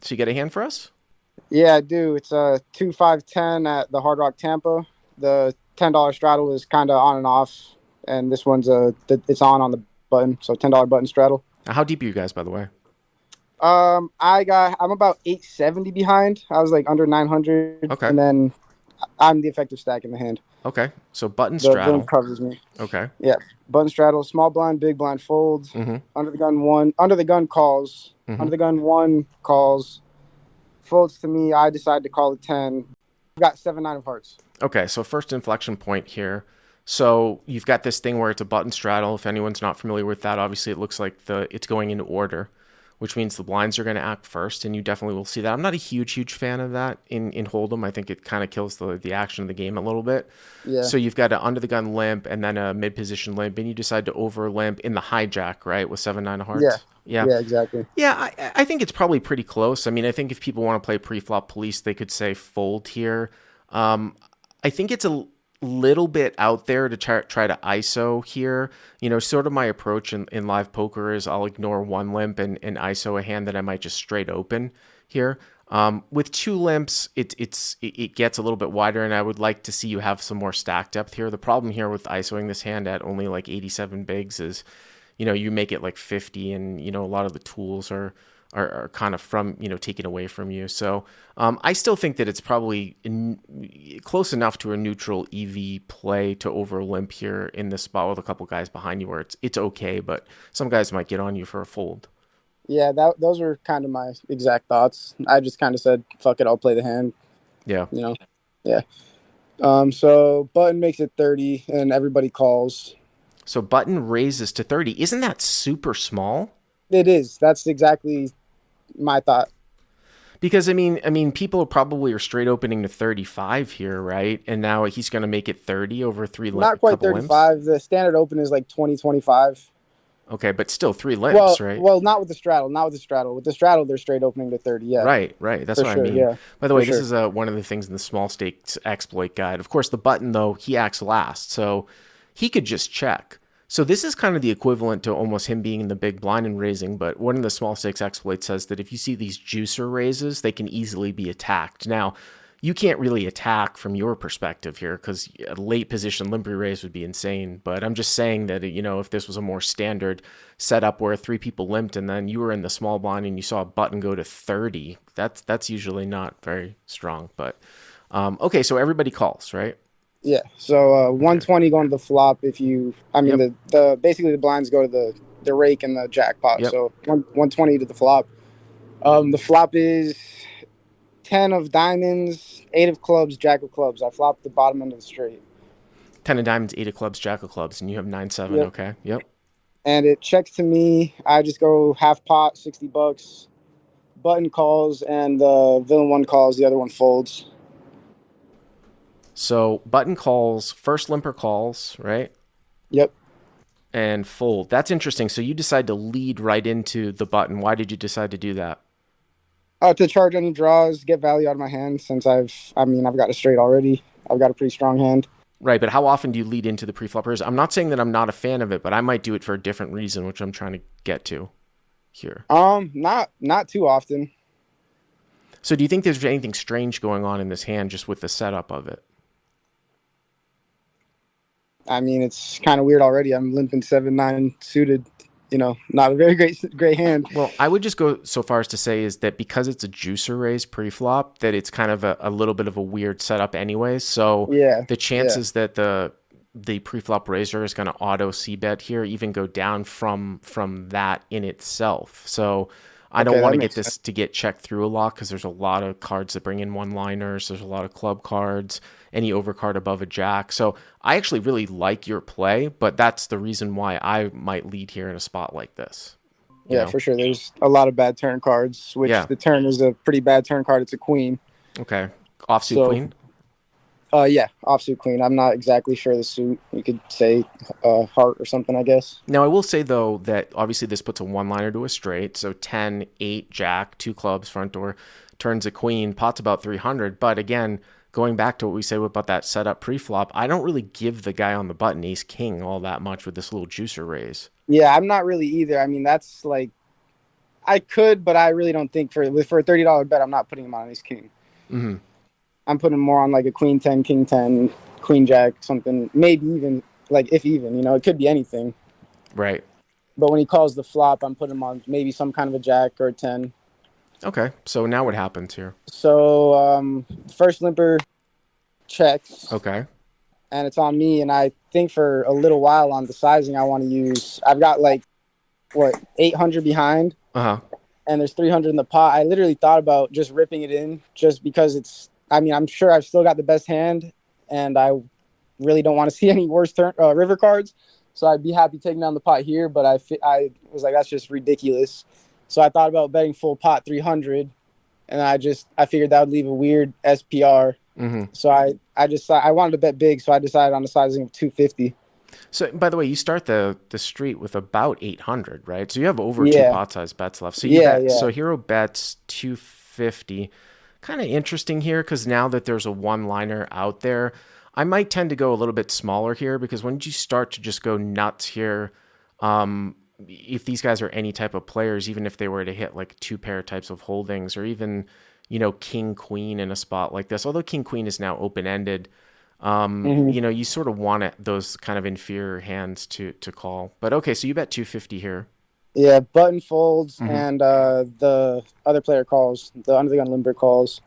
So you got a hand for us? Yeah, I do. It's a 2-5-10 at the Hard Rock Tampa. The $10 straddle is kind of on and off, and this one's it's on the button, so $10 button straddle. Now, how deep are you guys, by the way? I'm about 870 behind. I was like under 900, Okay. and then I'm the effective stack in the hand. Okay. So button The limp straddle. covers me. Okay. Yeah, button straddle, small blind, big blind folds. Mm-hmm. Under the gun calls. Mm-hmm. Under the gun one calls. Folds to me. I decide to call it 10. I've got 7-9 of hearts. Okay. So first inflection point here. So you've got this thing where it's a button straddle. If anyone's not familiar with that, obviously it looks like it's going into order, which means the blinds are going to act first, and you definitely will see that. I'm not a huge fan of that in Hold'em. I think it kind of kills the action of the game a little bit. Yeah. So you've got an under the gun limp and then a mid position limp, and you decide to over limp in the hijack, right, with 7-9 of Yeah. hearts. Yeah. Yeah, exactly. Yeah, I think it's probably pretty close. I mean, I think if people want to play pre-flop police, they could say fold here. I think it's a little bit out there to try to ISO here. Sort of my approach in live poker is I'll ignore one limp and ISO a hand that I might just straight open here. With two limps, it gets a little bit wider, and I would like to see you have some more stack depth here. The problem here with ISOing this hand at only like 87 bigs is, you make it like 50, and a lot of the tools are kind of taken away from you. So I still think that it's probably close enough to a neutral EV play to over limp here in this spot with a couple guys behind you where it's okay, but some guys might get on you for a fold. Yeah, those are kind of my exact thoughts. I just kind of said, "Fuck it, I'll play the hand." Yeah. Yeah. So button makes it 30, and everybody calls. So button raises to 30. Isn't that super small? It is. That's exactly my thought. Because I mean, people probably are straight opening to 35 here, right? And now he's going to make it 30 over Not quite couple limps. 35. The standard open is like 20, 25. Okay, but still three limps, right? Well, not with the straddle. Not with the straddle. With the straddle, they're straight opening to 30. Yeah, Right. That's for what I sure. mean. Yeah, By the for way, this sure. is one of the things in the small stakes exploit guide. Of course, the button, though, he acts last, so he could just check. So this is kind of the equivalent to almost him being in the big blind and raising, but one of the small stakes exploits says that if you see these juicer raises, they can easily be attacked. Now, you can't really attack from your perspective here because a late position limpery raise would be insane. But I'm just saying that, if this was a more standard setup where three people limped and then you were in the small blind and you saw a button go to 30, that's usually not very strong. But okay, so everybody calls, right? Yeah. So 120 going to the flop. Yep. The basically the blinds go to the rake and the jackpot. Yep. So 120 to the flop. The flop is 10 of diamonds, 8 of clubs, jack of clubs. I flop the bottom end of the straight. 10 of diamonds, 8 of clubs, jack of clubs, and you have 9-7. Yep. Okay. Yep. And it checks to me. I just go half pot, $60. Button calls, and the villain one calls. The other one folds. So button calls, first limper calls, right? Yep. And fold. That's interesting. So you decide to lead right into the button. Why did you decide to do that? To charge any draws, get value out of my hand since I've got a straight already. I've got a pretty strong hand. Right, but how often do you lead into the prefloppers? I'm not saying that I'm not a fan of it, but I might do it for a different reason, which I'm trying to get to here. Not too often. So do you think there's anything strange going on in this hand just with the setup of it? I mean, it's kind of weird already. I'm limping 7-9 suited. Not a very great hand. Well, I would just go so far as to say is that because it's a juicer raise pre-flop, that it's kind of a little bit of a weird setup anyways. So Yeah. the chances that the pre-flop raiser is going to auto c-bet here even go down from that in itself. So I don't want to get this to get checked through a lot because there's a lot of cards that bring in one-liners. There's a lot of club cards, any overcard above a jack. So I actually really like your play, but that's the reason why I might lead here in a spot like this. Yeah, for sure. There's a lot of bad turn cards, which the turn is a pretty bad turn card. It's a queen. Okay. Offsuit queen? Yeah, offsuit queen. I'm not exactly sure the suit. You could say heart or something, I guess. Now, I will say, though, that obviously this puts a one-liner to a straight. So 10, 8, jack, 2 clubs, front door, turns a queen, pot's about 300. But again, going back to what we say about that setup pre-flop, I don't really give the guy on the button ace-king all that much with this little juicer raise. Yeah, I'm not really either. I mean, that's like, I could, but I really don't think for a $30 bet, I'm not putting him on ace king. Mm-hmm. I'm putting more on like a queen 10, king 10, queen jack, something, maybe even like if even, it could be anything. Right. But when he calls the flop, I'm putting him on maybe some kind of a jack or a 10. Okay. So now what happens here? So first limper checks, Okay. and it's on me. And I think for a little while on the sizing, I want to use. I've got like what 800 behind, Uh-huh. and there's 300 in the pot. I literally thought about just ripping it in, just because it's. I mean, I'm sure I've still got the best hand, and I really don't want to see any worse river cards. So I'd be happy taking down the pot here, but I was like, that's just ridiculous. So I thought about betting full pot 300, and I figured that would leave a weird SPR. Mm-hmm. So I wanted to bet big, so I decided on the sizing of 250. So, by the way, you start the street with about 800, right? So you have over two Yeah, pot size bets left. So you yeah, bet. yeah. So Hero bets 250. Kind of interesting here because now that there's a one liner out there, I might tend to go a little bit smaller here because when you start to just go nuts here, if these guys are any type of players, even if they were to hit like two pair types of holdings or even, king queen in a spot like this, although king queen is now open ended, Hmm. you sort of want those kind of inferior hands to call. But okay, so you bet 250 here. Yeah, button folds, Mm-hmm. and the other player calls. The under the gun limber calls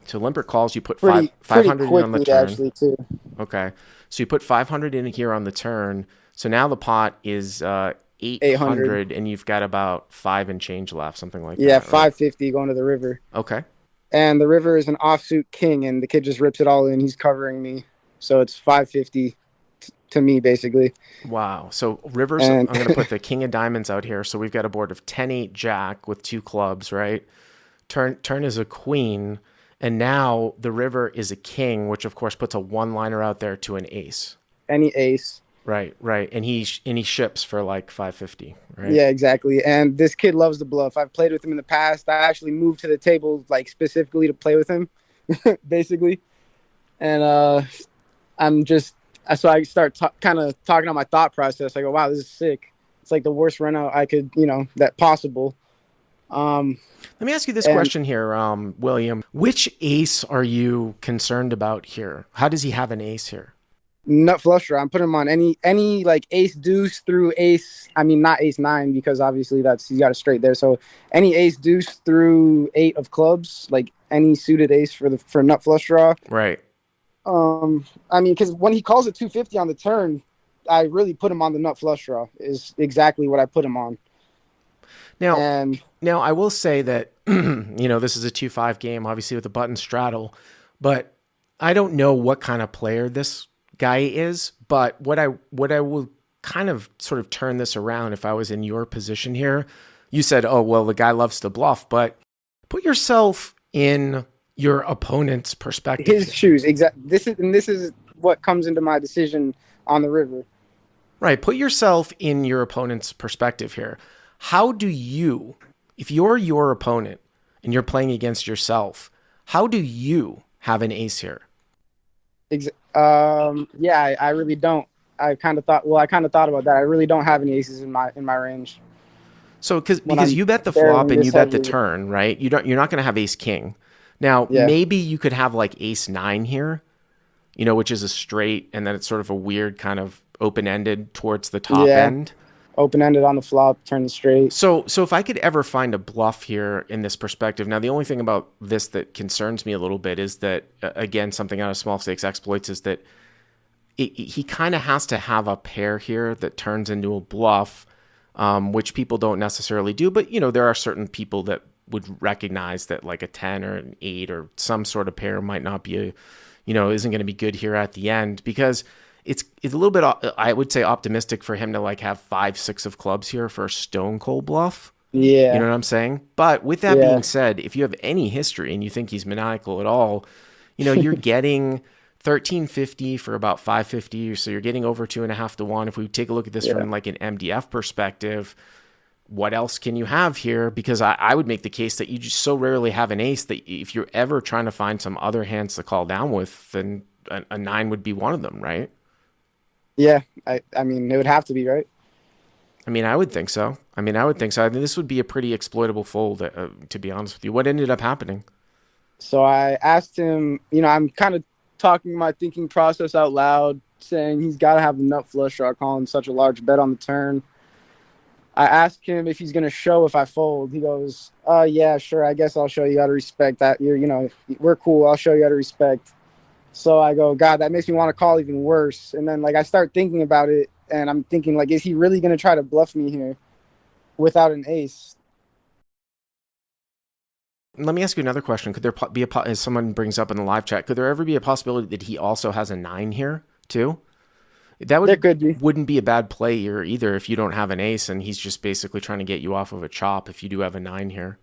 So limper calls, you put pretty 500 in on the quickly turn. actually too. Okay. So you put 500 in here on the turn. So now the pot is 800. 800 and you've got about five and change left, something like Yeah, that, right? 550 going to the river. Okay. And the river is an offsuit king, and the kid just rips it all in. He's covering me, so it's 550 to me basically. Wow. So rivers, I'm And going to put the king of diamonds out here. So we've got a board of 10-8 jack with two clubs, right? Turn is a queen. And now the river is a king, which of course puts a one liner out there to an ace. any ace. Right, right. And he ships for like 550, right? Yeah, exactly. And this kid loves the bluff. I've played with him in the past. I actually moved to the table like specifically to play with him, basically. And I'm just so I start kind of talking on my thought process. I go, wow, this is sick. It's like the worst run out I could, that possible. Um, Let me ask you this and question here, William. Which ace are you concerned about here? How does he have an ace here? nut flush draw. I'm putting him on any like ace deuce through ace. I mean, not ace nine because obviously he's got a straight there. So any ace deuce through eight of clubs, like any suited ace for nut flush draw. Right. I mean, because when he calls it 250 on the turn, I really put him on the nut flush draw. Is exactly what I put him on. Now, And now I will say that this is a 2-5 game, obviously with a button straddle, but I don't know what kind of player this guy is. But what I will kind of sort of turn this around if I was in your position here. You said, "Oh well, the guy loves to bluff," but put yourself in your opponent's perspective his here. shoes, exactly. This is what comes into my decision on the river. Right. Put yourself in your opponent's perspective here. How do you, if you're your opponent and you're playing against yourself, how do you have an ace here? Yeah, I really don't. I kind of thought. Well, I kind of thought about that. I really don't have any aces in my range So when because I'm you bet the flop barreling and this you bet the heavily. turn, right? You're not going to have ace king. Now, Yeah, maybe you could have like ace nine here, which is a straight and then it's sort of a weird kind of open-ended towards the top yeah. end. Open ended on the flop, turn straight. So if I could ever find a bluff here in this perspective, now the only thing about this that concerns me a little bit is that again something out of small stakes exploits is that he kind of has to have a pair here that turns into a bluff, which people don't necessarily do. But there are certain people that would recognize that like a 10 or an 8 or some sort of pair might not be isn't going to be good here at the end because it's a little bit, I would say, optimistic for him to like have 5-6 of clubs here for a stone cold bluff. You Yeah, know what I'm saying? But with that yeah, being said, if you have any history and you think he's maniacal at all, you're getting 1350 for about 550. So you're getting over 2.5 to 1. If we take a look at this yeah, from like an MDF perspective, what else can you have here? Because I would make the case that you just so rarely have an ace that if you're ever trying to find some other hands to call down with, then a nine would be one of them, right? yeah. I mean, it would have to be right. I mean, I would think so. I mean, I would think so. I think this would be a pretty exploitable fold, to be honest with you. What ended up happening? So I asked him, I'm kind of talking my thinking process out loud, saying he's got to have a nut flush or I'll call him such a large bet on the turn. I asked him if he's going to show if I fold. He goes, yeah, sure. I guess I'll show you how to respect that. We're cool. I'll show you how to respect. So I go, God, that makes me want to call even worse. And then I start thinking about it and I'm thinking is he really going to try to bluff me here without an ace? Let me ask you another question. Could there be as someone brings up in the live chat, could there ever be a possibility that he also has a 9 here too? That There could be. wouldn't be a bad play here either if you don't have an ace and he's just basically trying to get you off of a chop if you do have a 9 here.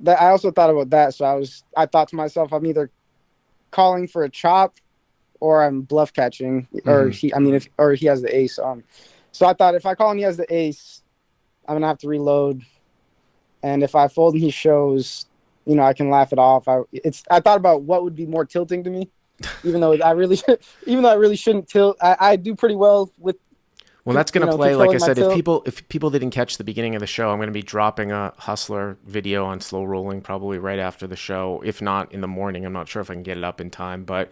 That I also thought about that. So I thought to myself, I'm either calling for a chop or I'm bluff catching, or he has the ace. So I thought if I call and he has the ace, I'm gonna have to reload, and if I fold and he shows, I can laugh it off. I thought about what would be more tilting to me, even though I really shouldn't tilt. I do pretty well with. Well, that's going to play, like I said, tilt. if people didn't catch the beginning of the show, I'm going to be dropping a Hustler video on slow rolling probably right after the show, if not in the morning. I'm not sure if I can get it up in time, but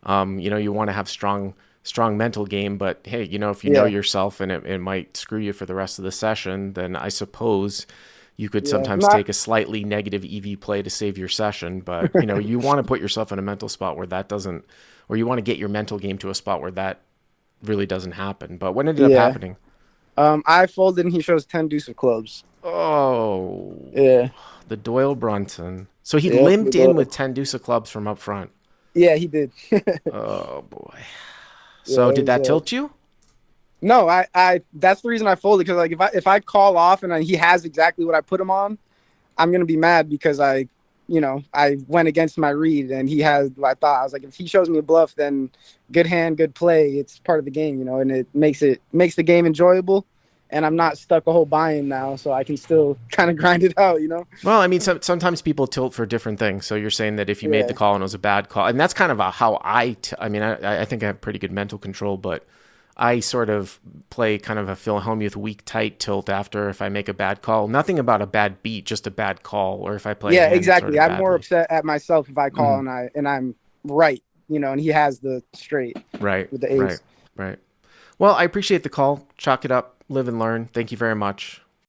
you want to have strong mental game, but hey, if you know yourself and it might screw you for the rest of the session, then I suppose you could sometimes take a slightly negative EV play to save your session, but you want to put yourself in a mental spot where that doesn't, or you want to get your mental game to a spot where that really doesn't happen. But what ended up happening? I folded and he shows 10 deuce of clubs. Oh, yeah, the Doyle Brunson. So he limped in with 10 deuce of clubs from up front. Yeah, he did. Oh boy. So did that tilt you? No, I that's the reason I folded, because if I call off and he has exactly what I put him on, I'm gonna be mad because I went against my read and he has what I thought. I was like, if he shows me a bluff, then good hand, good play. It's part of the game, and it makes the game enjoyable. And I'm not stuck a whole buy-in now, so I can still kind of grind it out, Well, I mean, sometimes people tilt for different things. So you're saying that if you made the call and it was a bad call, and that's kind of how I think I have pretty good mental control, but I sort of play kind of a Phil Hellmuth weak tight tilt after if I make a bad call. Nothing about a bad beat, just a bad call, or if I play. Yeah, exactly. Sort of I'm more upset at myself if I call and I'm right, and he has the straight. Right. With the ace. Right. Well, I appreciate the call. Chalk it up. Live and learn. Thank you very much.